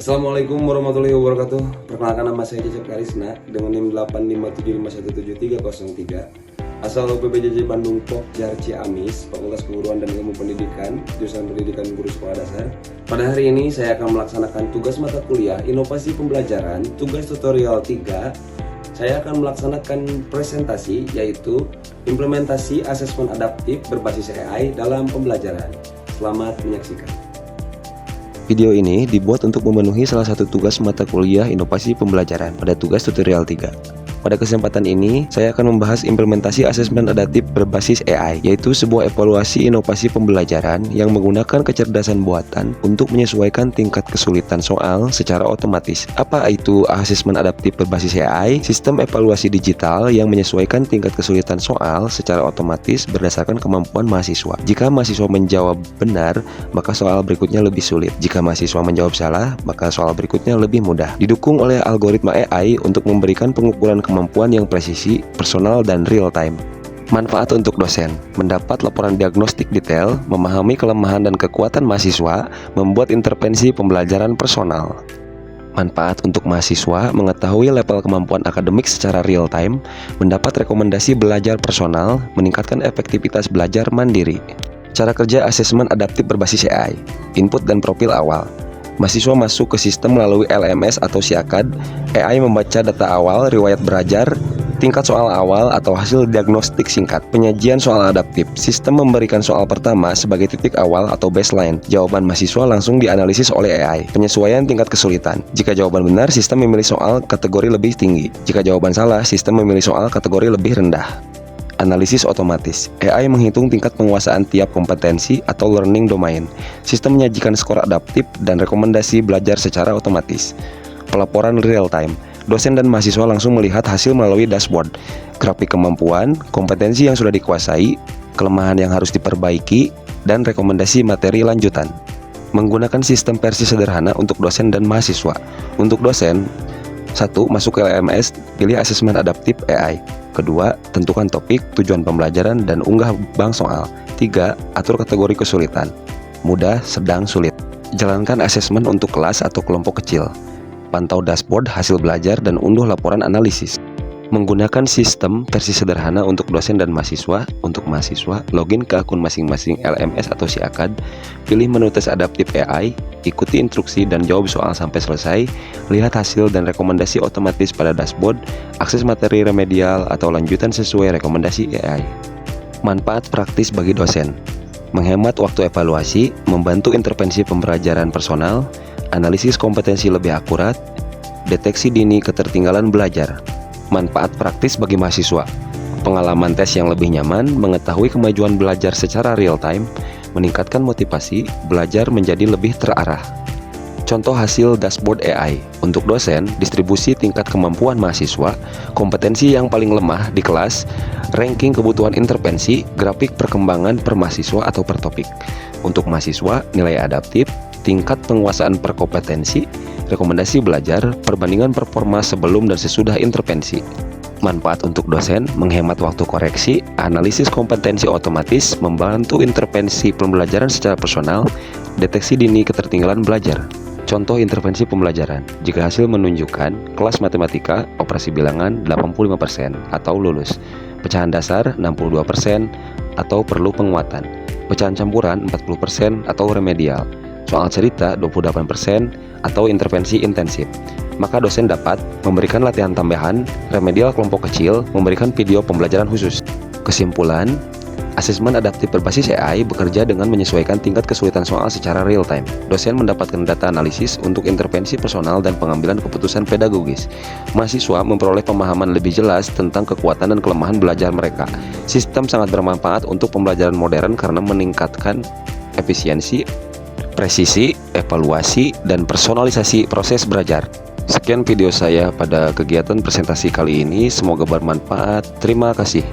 Assalamualaikum warahmatullahi wabarakatuh. Perkenalkan, nama saya Cecep Karisna dengan NIM 857517303, asal UPBJJ Bandung Pokjar Ciamis, Fakultas Keguruan dan Ilmu Pendidikan, jurusan Pendidikan Guru Sekolah Dasar. Pada hari ini saya akan melaksanakan tugas mata kuliah Inovasi Pembelajaran, tugas tutorial 3. Saya akan melaksanakan presentasi yaitu implementasi asesmen adaptif berbasis AI dalam pembelajaran. Selamat menyaksikan. Video ini dibuat untuk memenuhi salah satu tugas mata kuliah Inovasi Pembelajaran pada tugas tutorial 3. Pada kesempatan ini, saya akan membahas implementasi asesmen adaptif berbasis AI, yaitu sebuah evaluasi inovasi pembelajaran yang menggunakan kecerdasan buatan untuk menyesuaikan tingkat kesulitan soal secara otomatis. Apa itu asesmen adaptif berbasis AI? Sistem evaluasi digital yang menyesuaikan tingkat kesulitan soal secara otomatis berdasarkan kemampuan mahasiswa. Jika mahasiswa menjawab benar, maka soal berikutnya lebih sulit. Jika mahasiswa menjawab salah, maka soal berikutnya lebih mudah. Didukung oleh algoritma AI untuk memberikan pengukuran kemampuan yang presisi, personal, dan real time. Manfaat untuk dosen: mendapat laporan diagnostik detail, memahami kelemahan dan kekuatan mahasiswa, membuat intervensi pembelajaran personal. Manfaat untuk mahasiswa: mengetahui level kemampuan akademik secara real time, mendapat rekomendasi belajar personal, meningkatkan efektivitas belajar mandiri. Cara kerja asesmen adaptif berbasis AI. Input dan profil awal. Mahasiswa masuk ke sistem melalui LMS atau SIAKAD. AI membaca data awal, riwayat belajar, tingkat soal awal atau hasil diagnostik singkat. Penyajian soal adaptif. Sistem memberikan soal pertama sebagai titik awal atau baseline. Jawaban mahasiswa langsung dianalisis oleh AI. Penyesuaian tingkat kesulitan. Jika jawaban benar, sistem memilih soal kategori lebih tinggi. Jika jawaban salah, sistem memilih soal kategori lebih rendah. Analisis otomatis. AI menghitung tingkat penguasaan tiap kompetensi atau learning domain. Sistem menyajikan skor adaptif dan rekomendasi belajar secara otomatis. Pelaporan real time. Dosen dan mahasiswa langsung melihat hasil melalui dashboard, grafik kemampuan, kompetensi yang sudah dikuasai, kelemahan yang harus diperbaiki, dan rekomendasi materi lanjutan. Menggunakan sistem versi sederhana untuk dosen dan mahasiswa. Untuk dosen, 1. Masuk ke LMS, pilih asesmen adaptif AI. 2. Tentukan topik, tujuan pembelajaran, dan unggah bank soal. 3. Atur kategori kesulitan, mudah, sedang, sulit. Jalankan asesmen untuk kelas atau kelompok kecil. Pantau dashboard hasil belajar dan unduh laporan analisis. Menggunakan sistem versi sederhana untuk dosen dan mahasiswa. Untuk mahasiswa, login ke akun masing-masing LMS atau SIAKAD, pilih menu tes adaptif AI, ikuti instruksi dan jawab soal sampai selesai, lihat hasil dan rekomendasi otomatis pada dashboard, akses materi remedial atau lanjutan sesuai rekomendasi AI. Manfaat praktis bagi dosen: menghemat waktu evaluasi, membantu intervensi pembelajaran personal, analisis kompetensi lebih akurat, deteksi dini ketertinggalan belajar. Manfaat praktis bagi mahasiswa: pengalaman tes yang lebih nyaman, mengetahui kemajuan belajar secara real time, meningkatkan motivasi, belajar menjadi lebih terarah. Contoh hasil dashboard AI. Untuk dosen, distribusi tingkat kemampuan mahasiswa, kompetensi yang paling lemah di kelas, ranking kebutuhan intervensi, grafik perkembangan per mahasiswa atau per topik. Untuk mahasiswa, nilai adaptif, tingkat penguasaan per kompetensi, rekomendasi belajar, perbandingan performa sebelum dan sesudah intervensi. Manfaat untuk dosen: menghemat waktu koreksi, analisis kompetensi otomatis, membantu intervensi pembelajaran secara personal, deteksi dini ketertinggalan belajar. Contoh intervensi pembelajaran: jika hasil menunjukkan kelas matematika, operasi bilangan 85% atau lulus, pecahan dasar 62% atau perlu penguatan, pecahan campuran 40% atau remedial, soal cerita 28% atau intervensi intensif, maka dosen dapat memberikan latihan tambahan, remedial kelompok kecil, memberikan video pembelajaran khusus. Kesimpulan: asesmen adaptif berbasis AI bekerja dengan menyesuaikan tingkat kesulitan soal secara real time. Dosen mendapatkan data analisis untuk intervensi personal dan pengambilan keputusan pedagogis. Mahasiswa memperoleh pemahaman lebih jelas tentang kekuatan dan kelemahan belajar mereka. Sistem sangat bermanfaat untuk pembelajaran modern karena meningkatkan efisiensi, presisi, evaluasi, dan personalisasi proses belajar. Sekian video saya pada kegiatan presentasi kali ini, semoga bermanfaat. Terima kasih.